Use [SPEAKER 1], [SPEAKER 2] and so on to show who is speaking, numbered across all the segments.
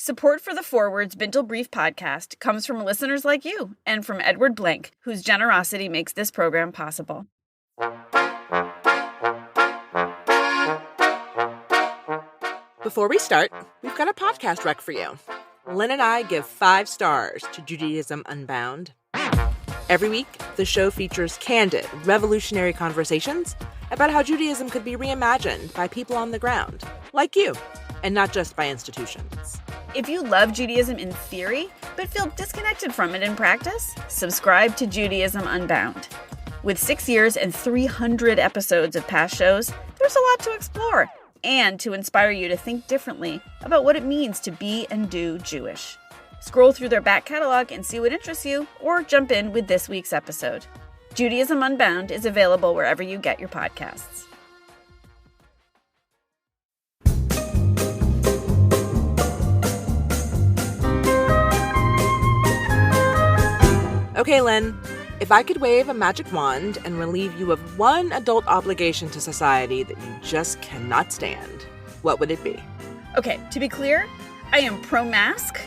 [SPEAKER 1] Support for the Forward's Bintel Brief podcast comes from listeners like you and from Edward Blank, whose generosity makes this program possible.
[SPEAKER 2] Before we start, we've got a podcast rec for you. Lynn and I give 5 stars to Judaism Unbound. Every week, the show features candid, revolutionary conversations about how Judaism could be reimagined by people on the ground, like you, and not just by institutions.
[SPEAKER 1] If you love Judaism in theory, but feel disconnected from it in practice, subscribe to Judaism Unbound. With 6 years and 300 episodes of past shows, there's a lot to explore and to inspire you to think differently about what it means to be and do Jewish. Scroll through their back catalog and see what interests you, or jump in with this week's episode. Judaism Unbound is available wherever you get your podcasts.
[SPEAKER 2] Okay, Lynn, if I could wave a magic wand and relieve you of one adult obligation to society that you just cannot stand, what would it be?
[SPEAKER 1] Okay, to be clear, I am pro-mask.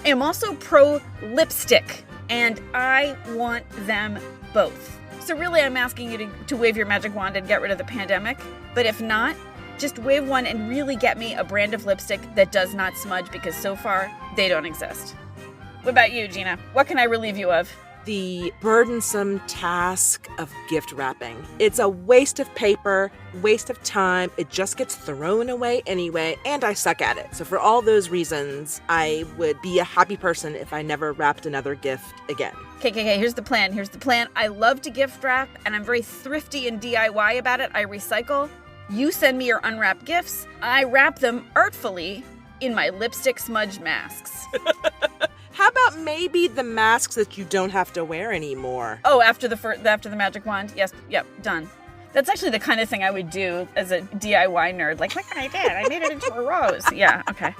[SPEAKER 1] I am also pro-lipstick, and I want them both. So really, I'm asking you to wave your magic wand and get rid of the pandemic. But if not, just wave one and really get me a brand of lipstick that does not smudge, because so far, they don't exist. What about you, Gina? What can I relieve you of?
[SPEAKER 2] The burdensome task of gift wrapping. It's a waste of paper, waste of time. It just gets thrown away anyway, and I suck at it. So for all those reasons, I would be a happy person if I never wrapped another gift again.
[SPEAKER 1] Okay, here's the plan. I love to gift wrap, and I'm very thrifty and DIY about it. I recycle. You send me your unwrapped gifts. I wrap them artfully in my lipstick smudge masks.
[SPEAKER 2] How about maybe the masks that you don't have to wear anymore?
[SPEAKER 1] Oh, after the magic wand? Yes, yep, done. That's actually the kind of thing I would do as a DIY nerd. Like, look what I did. I made it into a rose. Yeah, okay.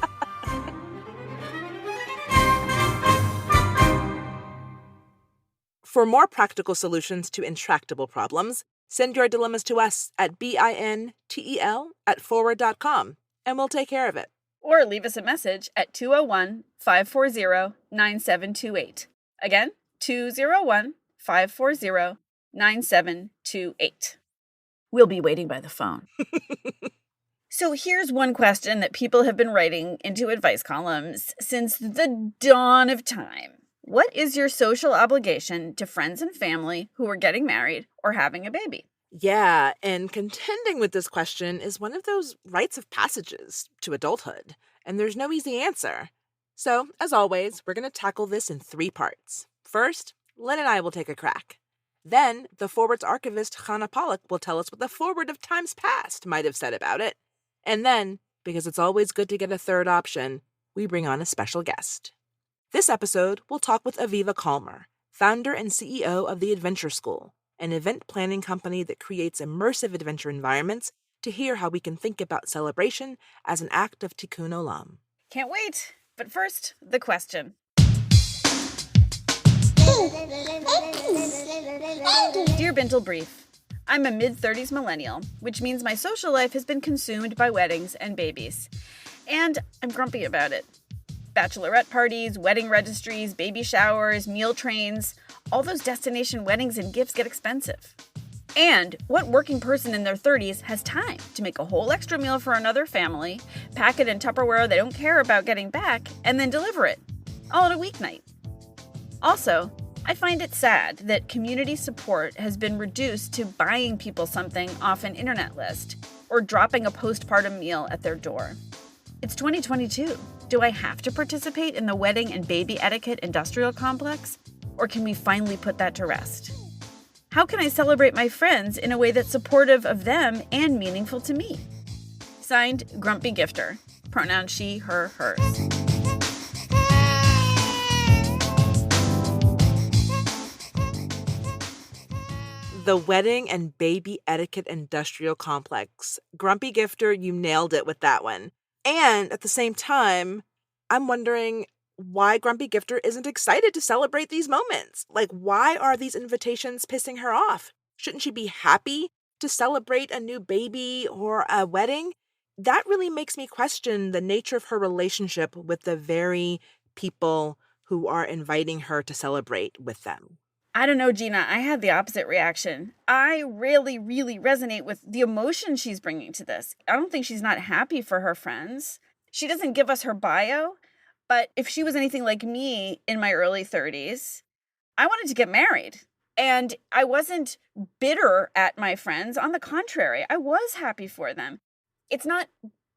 [SPEAKER 2] For more practical solutions to intractable problems, send your dilemmas to us at bintel@forward.com, and we'll take care of it.
[SPEAKER 1] Or leave us a message at 201-540-9728. Again, 201-540-9728. We'll be waiting by the phone. So here's one question that people have been writing into advice columns since the dawn of time. What is your social obligation to friends and family who are getting married or having a baby?
[SPEAKER 2] Yeah, and contending with this question is one of those rites of passages to adulthood, and there's no easy answer. So, as always, we're going to tackle this in 3 parts. First, Lynn and I will take a crack. Then, the Forward's archivist, Chana Pollack, will tell us what the Forward of times past might have said about it. And then, because it's always good to get a third option, we bring on a special guest. This episode, we'll talk with Aviva Calmer, founder and CEO of The Adventure School, an event planning company that creates immersive adventure environments, to hear how we can think about celebration as an act of tikkun olam.
[SPEAKER 1] Can't wait. But first, the question. Dear Bintel Brief, I'm a mid-30s millennial, which means my social life has been consumed by weddings and babies. And I'm grumpy about it. Bachelorette parties, wedding registries, baby showers, meal trains, all those destination weddings and gifts get expensive. And what working person in their 30s has time to make a whole extra meal for another family, pack it in Tupperware they don't care about getting back, and then deliver it, all in a weeknight? Also, I find it sad that community support has been reduced to buying people something off an internet list or dropping a postpartum meal at their door. It's 2022. Do I have to participate in the wedding and baby etiquette industrial complex? Or can we finally put that to rest? How can I celebrate my friends in a way that's supportive of them and meaningful to me? Signed, Grumpy Gifter. Pronouns she, her, hers.
[SPEAKER 2] The wedding and baby etiquette industrial complex. Grumpy Gifter, you nailed it with that one. And at the same time, I'm wondering why Grumpy Gifter isn't excited to celebrate these moments. Like, why are these invitations pissing her off? Shouldn't she be happy to celebrate a new baby or a wedding? that really makes me question the nature of her relationship with the very people who are inviting her to celebrate with them.
[SPEAKER 1] I don't know, Gina. I had the opposite reaction. I really, really resonate with the emotion she's bringing to this. I don't think she's not happy for her friends. She doesn't give us her bio, but if she was anything like me in my early 30s, I wanted to get married. And I wasn't bitter at my friends. On the contrary, I was happy for them. It's not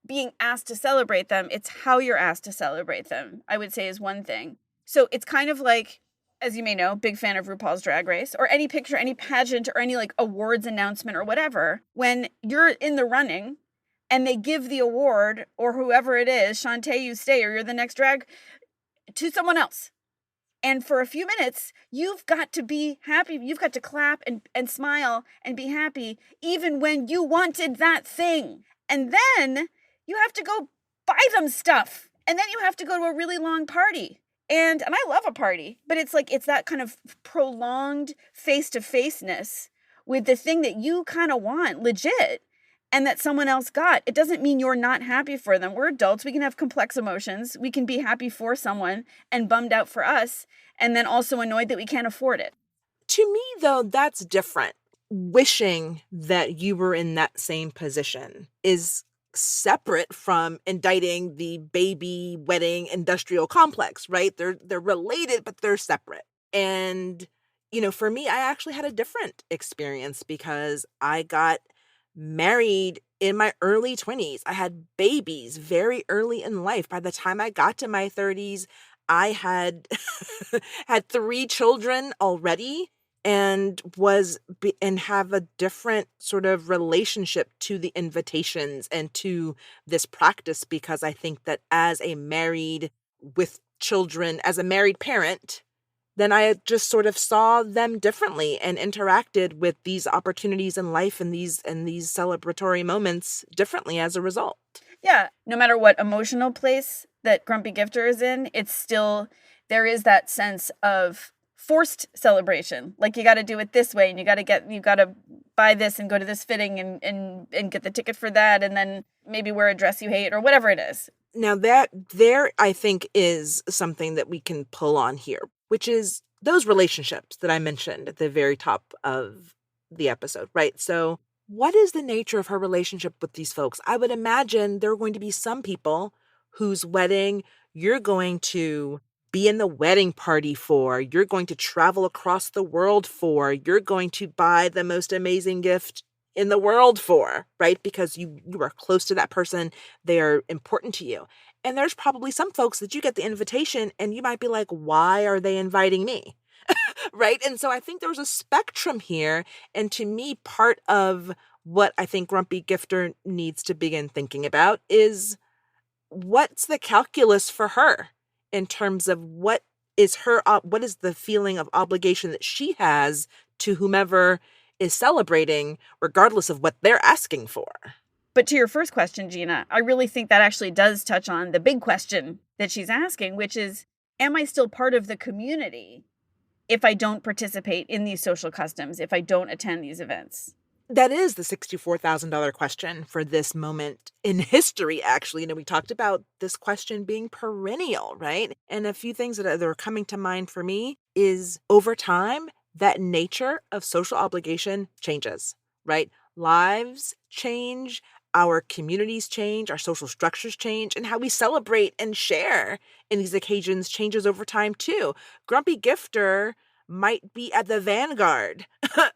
[SPEAKER 1] being asked to celebrate them, it's how you're asked to celebrate them, I would say is one thing. So it's kind of like, as you may know, big fan of RuPaul's Drag Race, or any picture, any pageant, or any like awards announcement or whatever. When you're in the running and they give the award, or whoever it is, Shantae, you stay, or you're the next drag, to someone else. And for a few minutes, you've got to be happy. You've got to clap and smile and be happy, even when you wanted that thing. And then you have to go buy them stuff. And then you have to go to a really long party. And I love a party, but it's like, it's that kind of prolonged face-to-faceness with the thing that you kind of want, legit, and that someone else got. It doesn't mean you're not happy for them. We're adults. We can have complex emotions. We can be happy for someone and bummed out for us, and then also annoyed that we can't afford it.
[SPEAKER 2] To me, though, that's different. Wishing that you were in that same position is separate from indicting the baby wedding industrial complex, right? They're related, but they're separate. And, for me, I actually had a different experience because I got married in my early 20s. I had babies very early in life. By the time I got to my 30s, I had had 3 children already and have a different sort of relationship to the invitations and to this practice, because I think that as a married parent, then I just sort of saw them differently and interacted with these opportunities in life and these celebratory moments differently as a result.
[SPEAKER 1] Yeah, no matter what emotional place that Grumpy Gifter is in, it's still, there is that sense of forced celebration. Like, you got to do it this way, and you got to buy this and go to this fitting and get the ticket for that, and then maybe wear a dress you hate or whatever it is.
[SPEAKER 2] Now that there, I think, is something that we can pull on here, which is those relationships that I mentioned at the very top of the episode, right? So what is the nature of her relationship with these folks? I would imagine there are going to be some people whose wedding you're going to be in the wedding party for, you're going to travel across the world for, you're going to buy the most amazing gift in the world for, right? Because you are close to that person, they are important to you. And there's probably some folks that you get the invitation and you might be like, why are they inviting me? Right? And so I think there's a spectrum here. And to me, part of what I think Grumpy Gifter needs to begin thinking about is, what's the calculus for her in terms of what is the feeling of obligation that she has to whomever is celebrating, regardless of what they're asking for.
[SPEAKER 1] But to your first question, Gina, I really think that actually does touch on the big question that she's asking, which is, am I still part of the community if I don't participate in these social customs, if I don't attend these events?
[SPEAKER 2] That is the $64,000 question for this moment in history, actually. We talked about this question being perennial, right? And a few things that are coming to mind for me is, over time, that nature of social obligation changes, right? Lives change, our communities change, our social structures change, and how we celebrate and share in these occasions changes over time too. Grumpy Gifter might be at the vanguard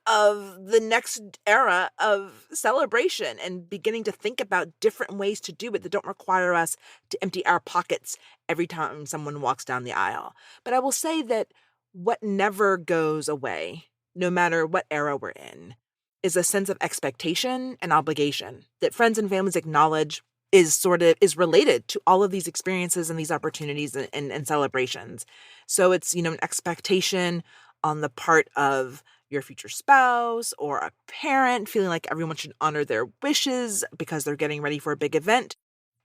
[SPEAKER 2] of the next era of celebration and beginning to think about different ways to do it that don't require us to empty our pockets every time someone walks down the aisle. But I will say that what never goes away, no matter what era we're in, is a sense of expectation and obligation that friends and families acknowledge is related to all of these experiences and these opportunities and celebrations. So it's, an expectation on the part of your future spouse or a parent feeling like everyone should honor their wishes because they're getting ready for a big event.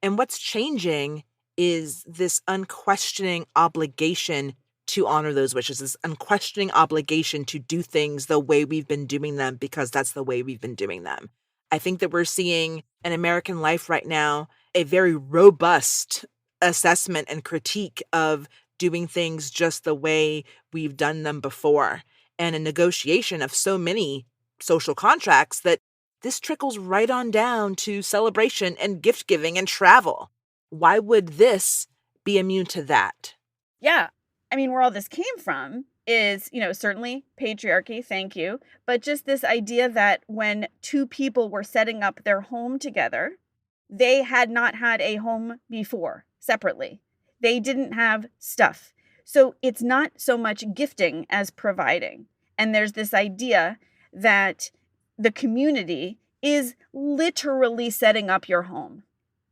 [SPEAKER 2] And what's changing is this unquestioning obligation to honor those wishes, this unquestioning obligation to do things the way we've been doing them because that's the way we've been doing them. I think that we're seeing in American life right now a very robust assessment and critique of doing things just the way we've done them before, and a negotiation of so many social contracts that this trickles right on down to celebration and gift giving and travel. Why would this be immune to that?
[SPEAKER 1] Yeah. I mean, where all this came from is, certainly patriarchy, thank you, but just this idea that when two people were setting up their home together, they had not had a home before separately. They didn't have stuff. So it's not so much gifting as providing. And there's this idea that the community is literally setting up your home.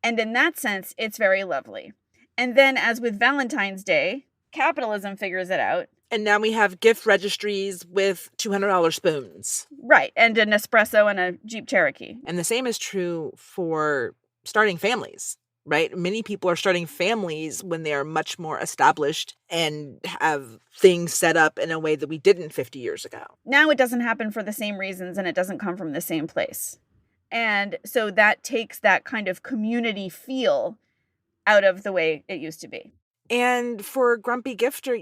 [SPEAKER 1] And in that sense, it's very lovely. And then, as with Valentine's Day, capitalism figures it out.
[SPEAKER 2] And now we have gift registries with $200 spoons.
[SPEAKER 1] Right. And an espresso and a Jeep Cherokee.
[SPEAKER 2] And the same is true for starting families, right? Many people are starting families when they are much more established and have things set up in a way that we didn't 50 years ago.
[SPEAKER 1] Now it doesn't happen for the same reasons, and it doesn't come from the same place. And so that takes that kind of community feel out of the way it used to be.
[SPEAKER 2] And for Grumpy Gifter,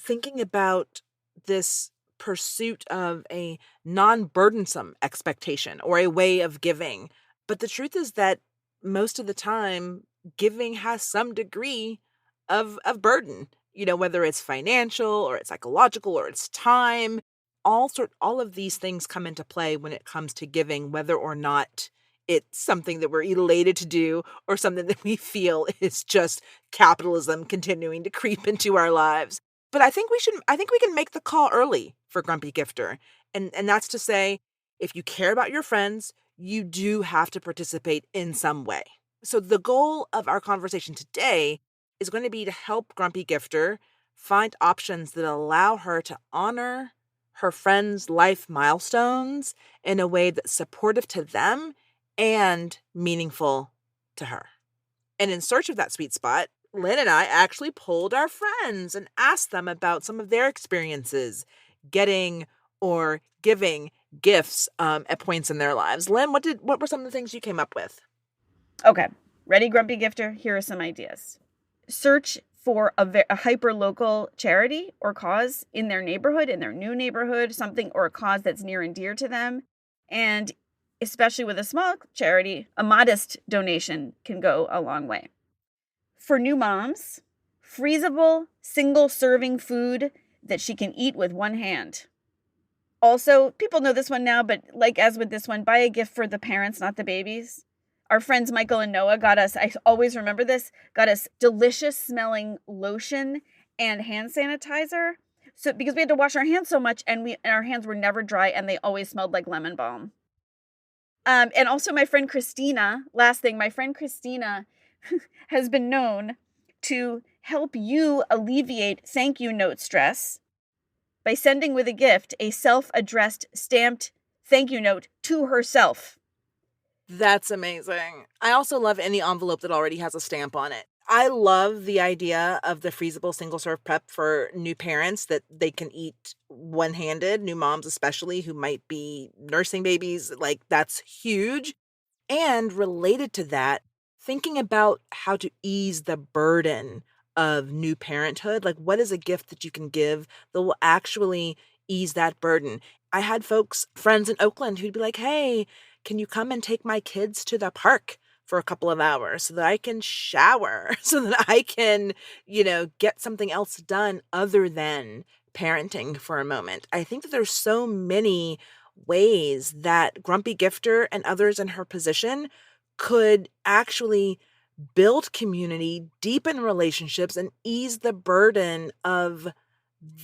[SPEAKER 2] thinking about this pursuit of a non-burdensome expectation or a way of giving. But the truth is that most of the time, giving has some degree of burden, whether it's financial or it's psychological or it's time. All of these things come into play when it comes to giving, whether or not it's something that we're elated to do or something that we feel is just capitalism continuing to creep into our lives. But I think we can make the call early for Grumpy Gifter. And that's to say, if you care about your friends, you do have to participate in some way. So the goal of our conversation today is going to be to help Grumpy Gifter find options that allow her to honor her friends' life milestones in a way that's supportive to them and meaningful to her. And in search of that sweet spot, Lynn and I actually polled our friends and asked them about some of their experiences getting or giving gifts at points in their lives. Lynn, what were some of the things you came up with?
[SPEAKER 1] Okay, ready, Grumpy Gifter? Here are some ideas. Search for a hyper-local charity or cause in their neighborhood, in their new neighborhood, something or a cause that's near and dear to them. And especially with a small charity, a modest donation can go a long way. For new moms, freezable, single-serving food that she can eat with one hand. Also, people know this one now, but like as with this one, buy a gift for the parents, not the babies. Our friends Michael and Noah got us, I always remember this, got us delicious smelling lotion and hand sanitizer. So because we had to wash our hands so much and our hands were never dry and they always smelled like lemon balm. And also my friend Christina, last thing, my friend Christina has been known to help you alleviate thank you note stress by sending with a gift a self-addressed stamped thank you note to herself.
[SPEAKER 2] That's amazing. I also love any envelope that already has a stamp on it. I love the idea of the freezable single-serve prep for new parents that they can eat one-handed, new moms especially who might be nursing babies. Like, that's huge. And related to that, thinking about how to ease the burden of new parenthood. Like, what is a gift that you can give that will actually ease that burden? I had friends in Oakland who'd be like, hey, can you come and take my kids to the park for a couple of hours so that I can shower, so that I can, get something else done other than parenting for a moment. I think that there's so many ways that Grumpy Gifter and others in her position could actually build community, deepen relationships, and ease the burden of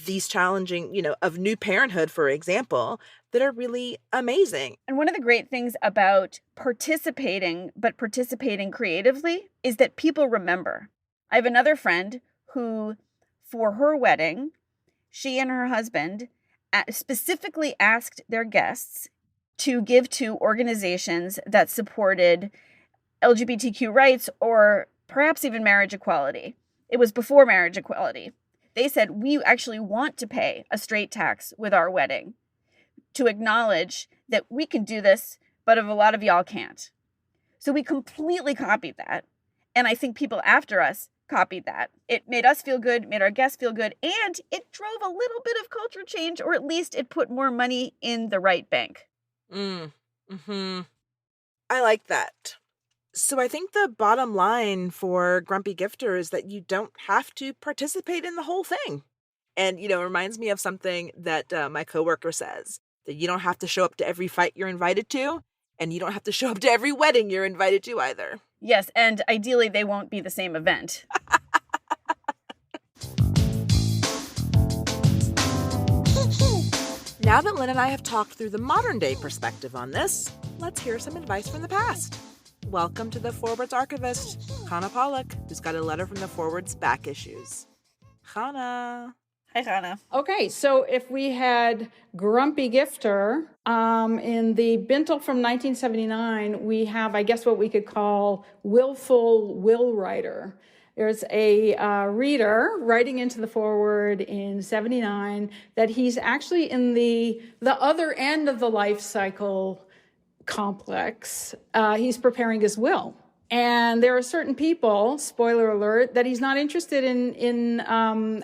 [SPEAKER 2] these challenging, of new parenthood, for example, that are really amazing.
[SPEAKER 1] And one of the great things about participating, but participating creatively, is that people remember. I have another friend who, for her wedding, she and her husband specifically asked their guests to give to organizations that supported LGBTQ rights or perhaps even marriage equality. It was before marriage equality. They said, we actually want to pay a straight tax with our wedding to acknowledge that we can do this but a lot of y'all can't. So we completely copied that. And I think people after us copied that. It made us feel good, made our guests feel good, and it drove a little bit of culture change, or at least it put more money in the right bank.
[SPEAKER 2] Mm-hmm. I like that. So I think the bottom line for Grumpy Gifter is that you don't have to participate in the whole thing. And, it reminds me of something that my coworker says, that you don't have to show up to every fight you're invited to, and you don't have to show up to every wedding you're invited to either.
[SPEAKER 1] Yes, and ideally they won't be the same event.
[SPEAKER 2] Now that Lynn and I have talked through the modern day perspective on this, let's hear some advice from the past. Welcome to the Forward's archivist, Chana Pollack, who's got a letter from the Forward's back issues. Chana.
[SPEAKER 1] Hi, Chana.
[SPEAKER 3] Okay, so if we had Grumpy Gifter, in the Bintel from 1979, we have, I guess, what we could call willful will writer. There's a reader writing into the Forward in 79 that he's actually in the other end of the life cycle complex. He's preparing his will. And there are certain people, spoiler alert, that he's not interested in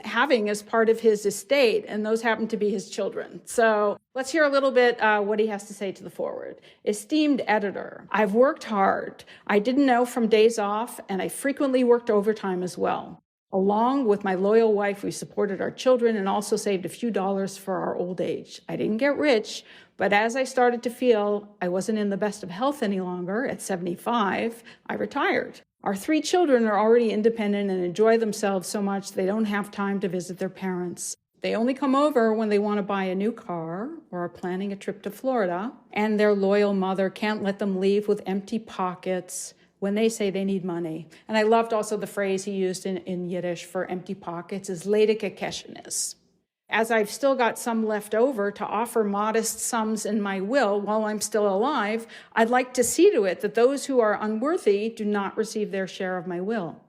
[SPEAKER 3] having as part of his estate, and those happen to be his children. So let's hear a little bit what he has to say to the Forward. Esteemed editor, I've worked hard. I didn't know from days off, and I frequently worked overtime as well. Along with my loyal wife, we supported our children and also saved a few dollars for our old age. I didn't get rich, but as I started to feel I wasn't in the best of health any longer, at 75, I retired. Our 3 children are already independent and enjoy themselves so much they don't have time to visit their parents. They only come over when they want to buy a new car or are planning a trip to Florida, and their loyal mother can't let them leave with empty pockets when they say they need money. And I loved also the phrase he used in Yiddish for empty pockets is ledige keshenis. As I've still got some left over to offer modest sums in my will while I'm still alive, I'd like to see to it that those who are unworthy do not receive their share of my will.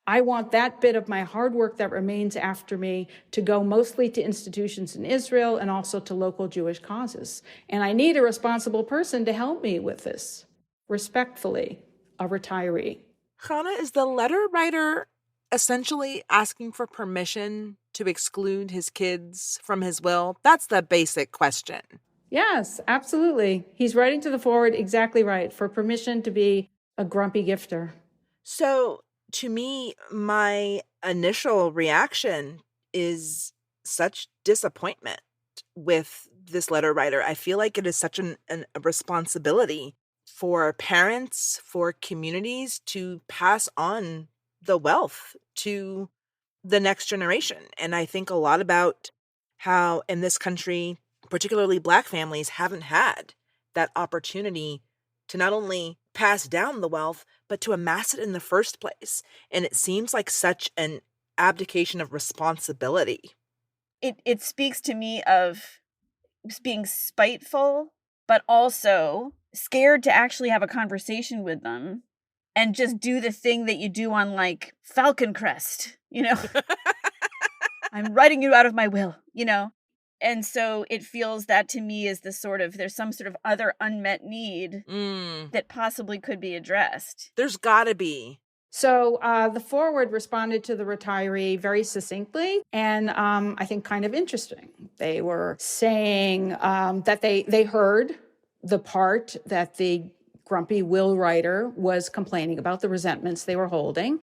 [SPEAKER 3] I want that bit of my hard work that remains after me to go mostly to institutions in Israel and also to local Jewish causes. And I need a responsible person to help me with this. Respectfully, a retiree.
[SPEAKER 2] Chana, is the letter writer essentially asking for permission to exclude his kids from his will? That's the basic question.
[SPEAKER 3] Yes, absolutely. He's writing to the Forward exactly right, for permission to be a grumpy gifter.
[SPEAKER 2] So, to me, my initial reaction is such disappointment with this letter writer. I feel like it is such a responsibility for parents, for communities to pass on the wealth to the next generation. And I think a lot about how in this country, particularly Black families, haven't had that opportunity to not only pass down the wealth, but to amass it in the first place. And it seems like such an abdication of responsibility.
[SPEAKER 1] It speaks to me of being spiteful, but also scared to actually have a conversation with them and just do the thing that you do on like Falcon Crest, I'm writing you out of my will, And so it feels that to me is there's some sort of other unmet need that possibly could be addressed.
[SPEAKER 2] There's gotta be.
[SPEAKER 3] So the Forward responded to the retiree very succinctly and I think kind of interesting. They were saying that they heard the part that the grumpy will writer was complaining about, the resentments they were holding.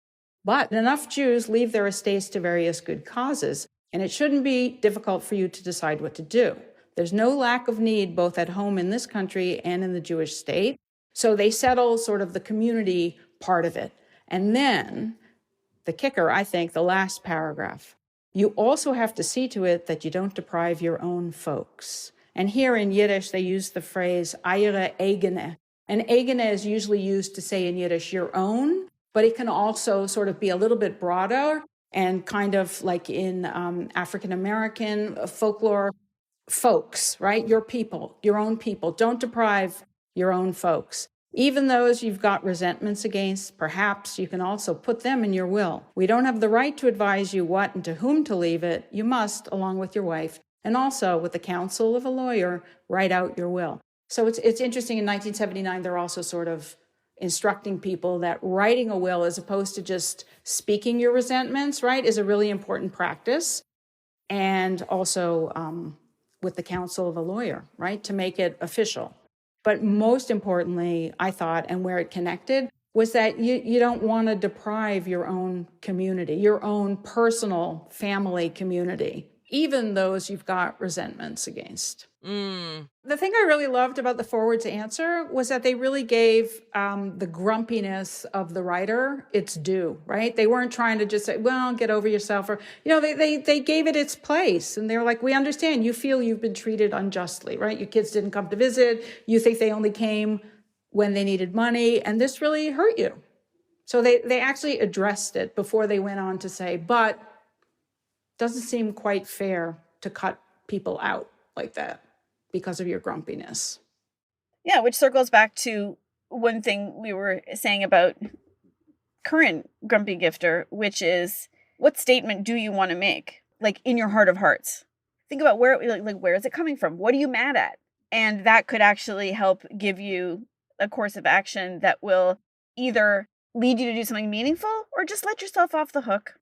[SPEAKER 3] But enough Jews leave their estates to various good causes, and it shouldn't be difficult for you to decide what to do. There's no lack of need both at home in this country and in the Jewish state. So they settle sort of the community part of it. And then the kicker, I think, the last paragraph. You also have to see to it that you don't deprive your own folks. And here in Yiddish, they use the phrase eire eigene. And eigene is usually used to say in Yiddish, your own, but it can also sort of be a little bit broader and kind of like in African-American folklore, folks, right? Your people, your own people. Don't deprive your own folks. Even those you've got resentments against, perhaps you can also put them in your will. We don't have the right to advise you what and to whom to leave it. You must, along with your wife, and also with the counsel of a lawyer, write out your will. So it's interesting, in 1979, they're also sort of instructing people that writing a will, as opposed to just speaking your resentments, right, is a really important practice. And also with the counsel of a lawyer, right, to make it official. But most importantly, I thought, and where it connected, was that you don't want to deprive your own community, your own personal family community, even those you've got resentments against. The thing I really loved about the forward's answer was that they really gave the grumpiness of the writer its due, right? They weren't trying to just say, well, get over yourself, or, they gave it its place. And they were like, we understand you feel you've been treated unjustly, right? Your kids didn't come to visit. You think they only came when they needed money, and this really hurt you. So they actually addressed it before they went on to say, but doesn't seem quite fair to cut people out like that because of your grumpiness.
[SPEAKER 1] Yeah, which circles back to one thing we were saying about current grumpy gifter, which is, what statement do you want to make? Like, in your heart of hearts. Think about where is it coming from? What are you mad at? And that could actually help give you a course of action that will either lead you to do something meaningful or just let yourself off the hook.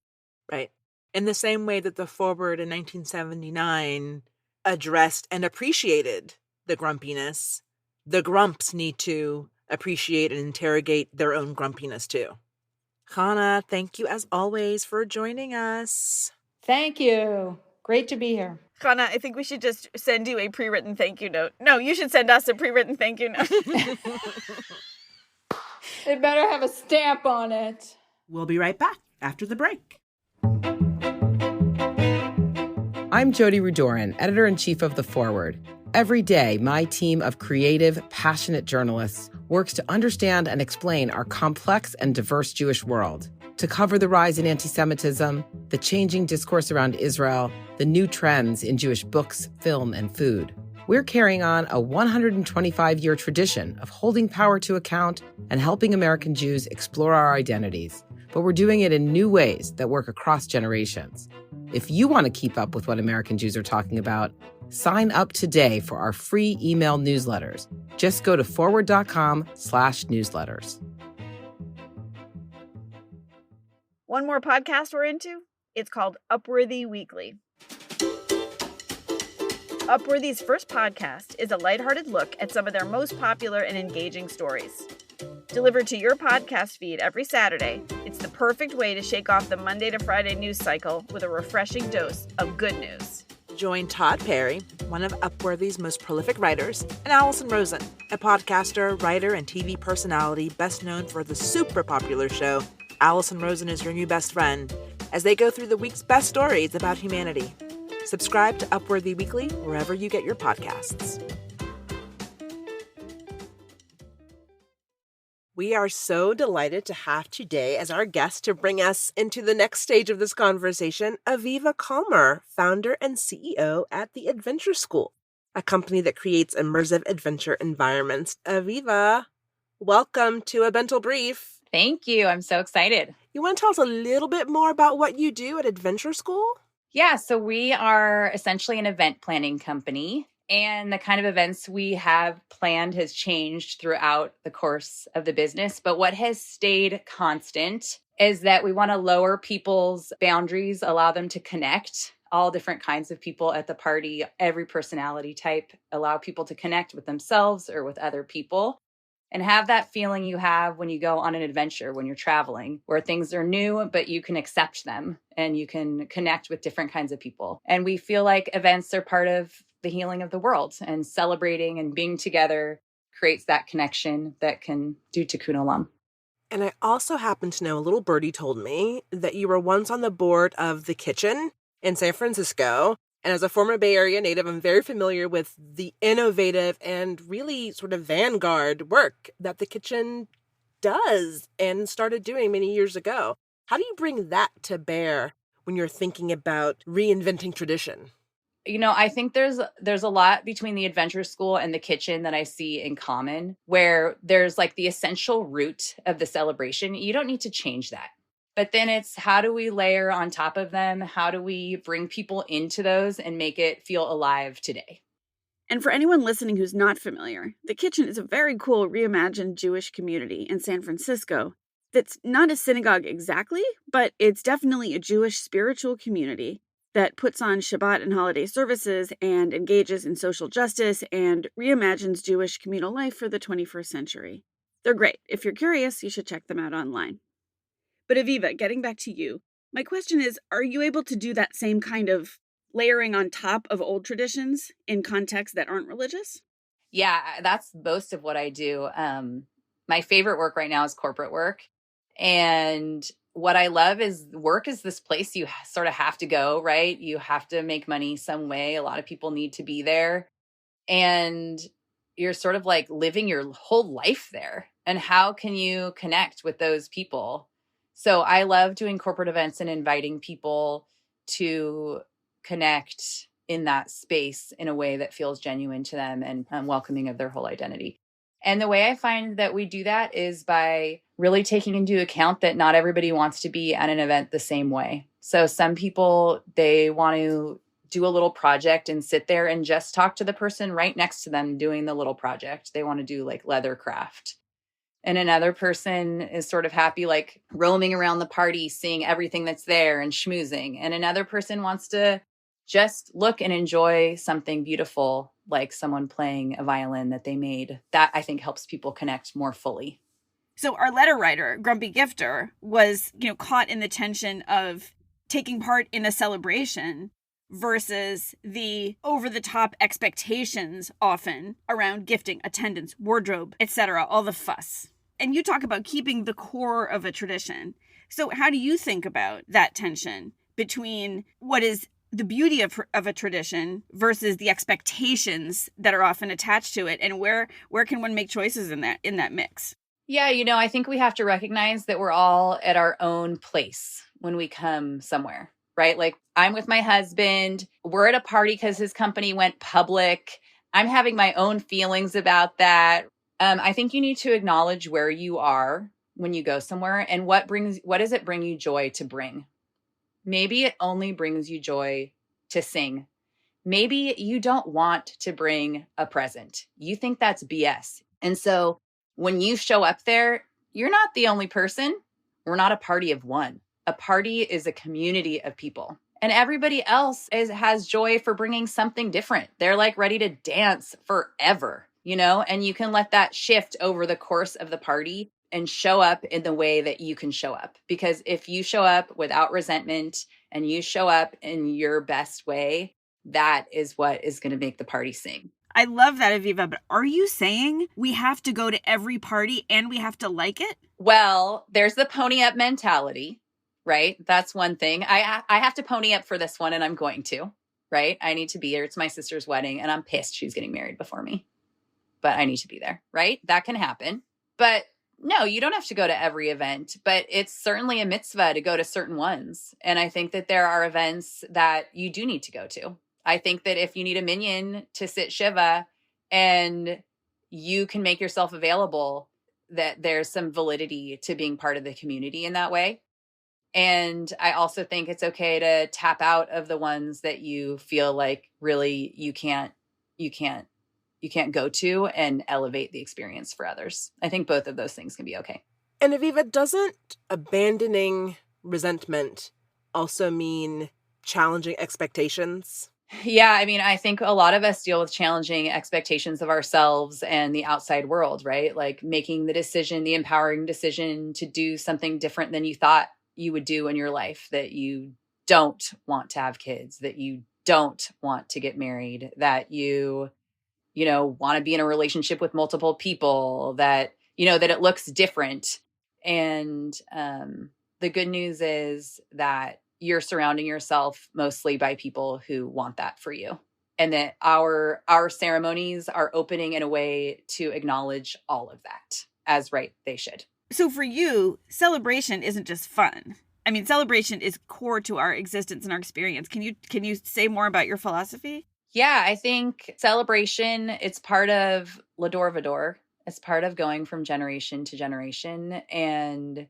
[SPEAKER 2] Right. In the same way that the foreword in 1979 addressed and appreciated the grumpiness, the grumps need to appreciate and interrogate their own grumpiness too. Chana, thank you as always for joining us.
[SPEAKER 3] Thank you. Great to be here.
[SPEAKER 1] Chana, I think we should just send you a pre-written thank you note. No, you should send us a pre-written thank you note.
[SPEAKER 3] It better have a stamp on it.
[SPEAKER 4] We'll be right back after the break.
[SPEAKER 5] I'm Jody Rudoran, editor-in-chief of The Forward. Every day, my team of creative, passionate journalists works to understand and explain our complex and diverse Jewish world, to cover the rise in anti-Semitism, the changing discourse around Israel, the new trends in Jewish books, film, and food. We're carrying on a 125-year tradition of holding power to account and helping American Jews explore our identities. But we're doing it in new ways that work across generations. If you want to keep up with what American Jews are talking about, sign up today for our free email newsletters. Just go to forward.com/newsletters.
[SPEAKER 1] One more podcast we're into, it's called Upworthy Weekly. Upworthy's first podcast is a lighthearted look at some of their most popular and engaging stories. Delivered to your podcast feed every Saturday, it's the perfect way to shake off the Monday to Friday news cycle with a refreshing dose of good news.
[SPEAKER 2] Join Todd Perry, one of Upworthy's most prolific writers, and Allison Rosen, a podcaster, writer, and TV personality best known for the super popular show Allison Rosen is Your New Best Friend, as they go through the week's best stories about humanity. Subscribe to Upworthy Weekly wherever you get your podcasts. We are so delighted to have today as our guest to bring us into the next stage of this conversation, Aviva Calmer, founder and CEO at the Adventure School, a company that creates immersive adventure environments. Aviva, welcome to a Bintel Brief.
[SPEAKER 6] Thank you. I'm so excited.
[SPEAKER 2] You want to tell us a little bit more about what you do at Adventure School?
[SPEAKER 6] Yeah, so we are essentially an event planning company, and the kind of events we have planned has changed throughout the course of the business. But what has stayed constant is that we want to lower people's boundaries, allow them to connect, all different kinds of people at the party, every personality type, allow people to connect with themselves or with other people. And have that feeling you have when you go on an adventure, when you're traveling, where things are new, but you can accept them and you can connect with different kinds of people. And we feel like events are part of the healing of the world, and celebrating and being together creates that connection that can do tikkun olam.
[SPEAKER 2] And I also happen to know, a little birdie told me, that you were once on the board of The Kitchen in San Francisco. And as a former Bay Area native, I'm very familiar with the innovative and really sort of vanguard work that The Kitchen does and started doing many years ago. How do you bring that to bear when you're thinking about reinventing tradition?
[SPEAKER 6] You know, I think there's a lot between the Adventure School and The Kitchen that I see in common, where there's like the essential root of the celebration. You don't need to change that. But then it's, how do we layer on top of them? How do we bring people into those and make it feel alive today?
[SPEAKER 1] And for anyone listening who's not familiar, the Kitchen is a very cool reimagined Jewish community in San Francisco that's not a synagogue exactly, but it's definitely a Jewish spiritual community that puts on Shabbat and holiday services and engages in social justice and reimagines Jewish communal life for the 21st century. They're great. If you're curious, you should check them out online. But Aviva, getting back to you, my question is, are you able to do that same kind of layering on top of old traditions in contexts that aren't religious?
[SPEAKER 6] Yeah, that's most of what I do. My favorite work right now is corporate work. And what I love is work is this place you sort of have to go, right? You have to make money some way. A lot of people need to be there. And you're sort of like living your whole life there. And how can you connect with those people? So I love doing corporate events and inviting people to connect in that space in a way that feels genuine to them and welcoming of their whole identity. And the way I find that we do that is by really taking into account that not everybody wants to be at an event the same way. So some people, they want to do a little project and sit there and just talk to the person right next to them doing the little project. They want to do like leather craft. And another person is sort of happy, like roaming around the party, seeing everything that's there and schmoozing. And another person wants to just look and enjoy something beautiful, like someone playing a violin that they made. That I think helps people connect more fully.
[SPEAKER 1] So our letter writer, Grumpy Gifter, was, caught in the tension of taking part in a celebration versus the over-the-top expectations often around gifting, attendance, wardrobe, etc., all the fuss. And you talk about keeping the core of a tradition. So how do you think about that tension between what is the beauty of a tradition versus the expectations that are often attached to it, and where can one make choices in that mix?
[SPEAKER 6] Yeah, I think we have to recognize that we're all at our own place when we come somewhere, right? Like I'm with my husband, we're at a party because his company went public. I'm having my own feelings about that. I think you need to acknowledge where you are when you go somewhere and what does it bring you joy to bring? Maybe it only brings you joy to sing. Maybe you don't want to bring a present. You think that's BS. And so when you show up there, you're not the only person. We're not a party of one. A party is a community of people. And everybody else has joy for bringing something different. They're like ready to dance forever, and you can let that shift over the course of the party and show up in the way that you can show up. Because if you show up without resentment and you show up in your best way, that is what is going to make the party sing.
[SPEAKER 1] I love that, Aviva, but are you saying we have to go to every party and we have to like it?
[SPEAKER 6] Well, there's the pony up mentality, right? That's one thing. I have to pony up for this one, and I'm going to, right? I need to be there. It's my sister's wedding, and I'm pissed she's getting married before me. But I need to be there, right? That can happen. But no, you don't have to go to every event, but it's certainly a mitzvah to go to certain ones. And I think that there are events that you do need to go to. I think that if you need a minyan to sit Shiva and you can make yourself available, that there's some validity to being part of the community in that way. And I also think it's okay to tap out of the ones that you feel like really you can't go to and elevate the experience for others. I think both of those things can be okay.
[SPEAKER 2] And Aviva, doesn't abandoning resentment also mean challenging expectations?
[SPEAKER 6] Yeah, I think a lot of us deal with challenging expectations of ourselves and the outside world, right? Like making the empowering decision to do something different than you thought you would do in your life, that you don't want to have kids, that you don't want to get married, that you want to be in a relationship with multiple people, that, that it looks different. And the good news is that you're surrounding yourself mostly by people who want that for you. And that our ceremonies are opening in a way to acknowledge all of that, as right they should.
[SPEAKER 1] So for you, celebration isn't just fun. Celebration is core to our existence and our experience. Can you say more about your philosophy?
[SPEAKER 6] Yeah, I think celebration, it's part of L'Ador Vador. It's part of going from generation to generation. And,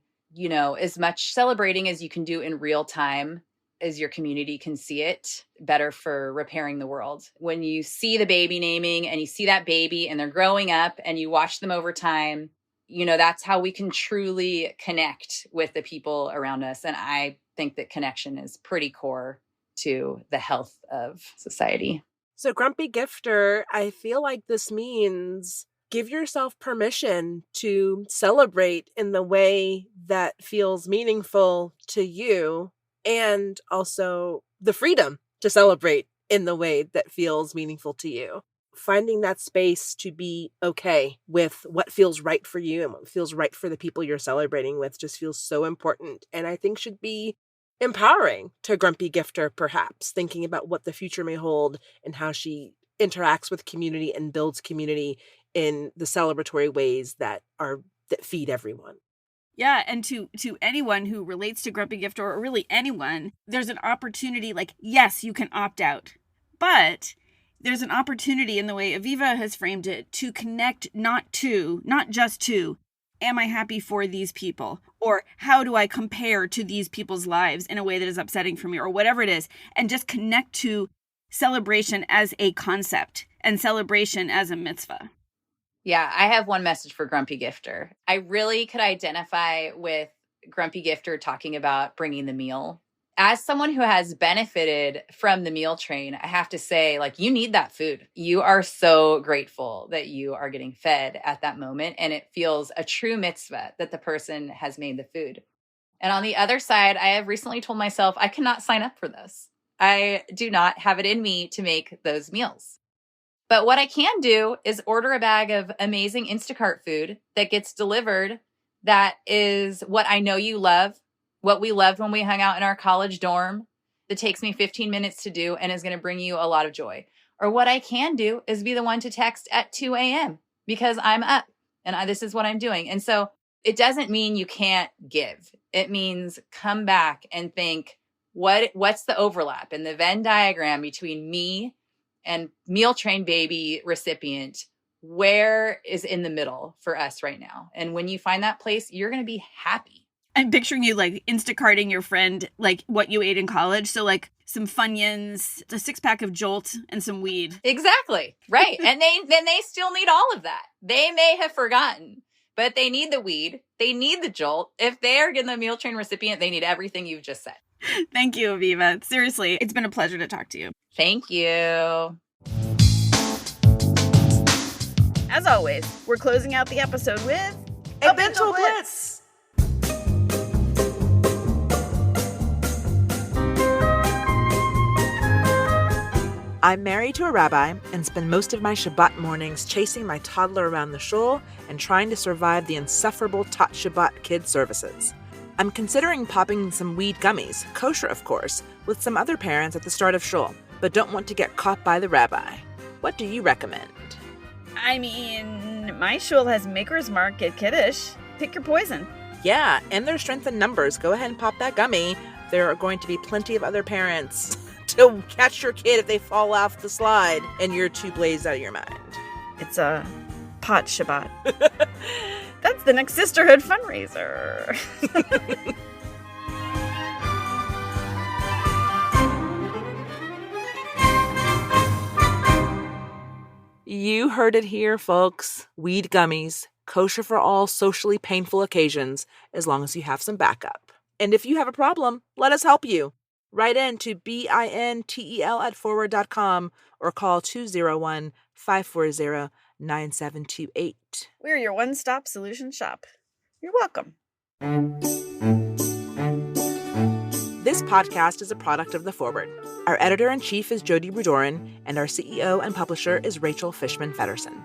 [SPEAKER 6] as much celebrating as you can do in real time as your community can see it, better for repairing the world. When you see the baby naming and you see that baby and they're growing up and you watch them over time, that's how we can truly connect with the people around us. And I think that connection is pretty core to the health of society.
[SPEAKER 2] So Grumpy Gifter, I feel like this means give yourself permission to celebrate in the way that feels meaningful to you, and also the freedom to celebrate in the way that feels meaningful to you. Finding that space to be okay with what feels right for you and what feels right for the people you're celebrating with just feels so important, and I think should be empowering to Grumpy Gifter, perhaps, thinking about what the future may hold and how she interacts with community and builds community in the celebratory ways that feed everyone.
[SPEAKER 1] Yeah, and to anyone who relates to Grumpy Gifter, or really anyone, there's an opportunity, yes, you can opt out, but there's an opportunity in the way Aviva has framed it to connect not just to, am I happy for these people? Or how do I compare to these people's lives in a way that is upsetting for me, or whatever it is, and just connect to celebration as a concept and celebration as a mitzvah.
[SPEAKER 6] Yeah, I have one message for Grumpy Gifter. I really could identify with Grumpy Gifter talking about bringing the meal. As someone who has benefited from the meal train, I have to say, you need that food. You are so grateful that you are getting fed at that moment. And it feels a true mitzvah that the person has made the food. And on the other side, I have recently told myself I cannot sign up for this. I do not have it in me to make those meals. But what I can do is order a bag of amazing Instacart food that gets delivered that is what I know you love, what we loved when we hung out in our college dorm, that takes me 15 minutes to do and is going to bring you a lot of joy. Or what I can do is be the one to text at 2 a.m. because I'm up and this is what I'm doing. And so it doesn't mean you can't give. It means come back and think, what's the overlap in the Venn diagram between me and meal train baby recipient? Where is in the middle for us right now? And when you find that place, you're going to be happy.
[SPEAKER 1] I'm picturing you Instacarting your friend, what you ate in college. So some Funyuns, a 6-pack of Jolt, and some weed.
[SPEAKER 6] Exactly. Right. And they still need all of that. They may have forgotten, but they need the weed. They need the Jolt. If they're getting the meal train recipient, they need everything you've just said.
[SPEAKER 1] Thank you, Aviva. Seriously, it's been a pleasure to talk to you.
[SPEAKER 6] Thank you.
[SPEAKER 1] As always, we're closing out the episode with
[SPEAKER 2] a Bintel Blitz. I'm married to a rabbi and spend most of my Shabbat mornings chasing my toddler around the shul and trying to survive the insufferable Tot Shabbat kid services. I'm considering popping some weed gummies, kosher of course, with some other parents at the start of shul, but don't want to get caught by the rabbi. What do you recommend?
[SPEAKER 1] I mean, my shul has Maker's Mark at Kiddush. Pick your poison.
[SPEAKER 2] Yeah, and there's strength in numbers. Go ahead and pop that gummy. There are going to be plenty of other parents to catch your kid if they fall off the slide and you're too blazed out of your mind.
[SPEAKER 1] It's a pot Shabbat. That's the next sisterhood fundraiser.
[SPEAKER 2] You heard it here, folks. Weed gummies, kosher for all socially painful occasions, as long as you have some backup. And if you have a problem, let us help you. Write in to bintel@forward.com or call 201-540-9728.
[SPEAKER 1] We're your one-stop solution shop. You're welcome.
[SPEAKER 2] This podcast is a product of The Forward. Our editor-in-chief is Jody Rudorin, and our CEO and publisher is Rachel Fishman-Feddersen.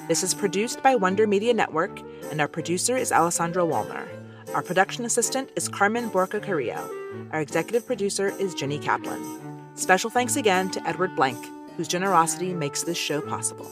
[SPEAKER 2] This is produced by Wonder Media Network, and our producer is Alessandro Wallner. Our production assistant is Carmen Borca Carrillo. Our executive producer is Jenny Kaplan. Special thanks again to Edward Blank, whose generosity makes this show possible.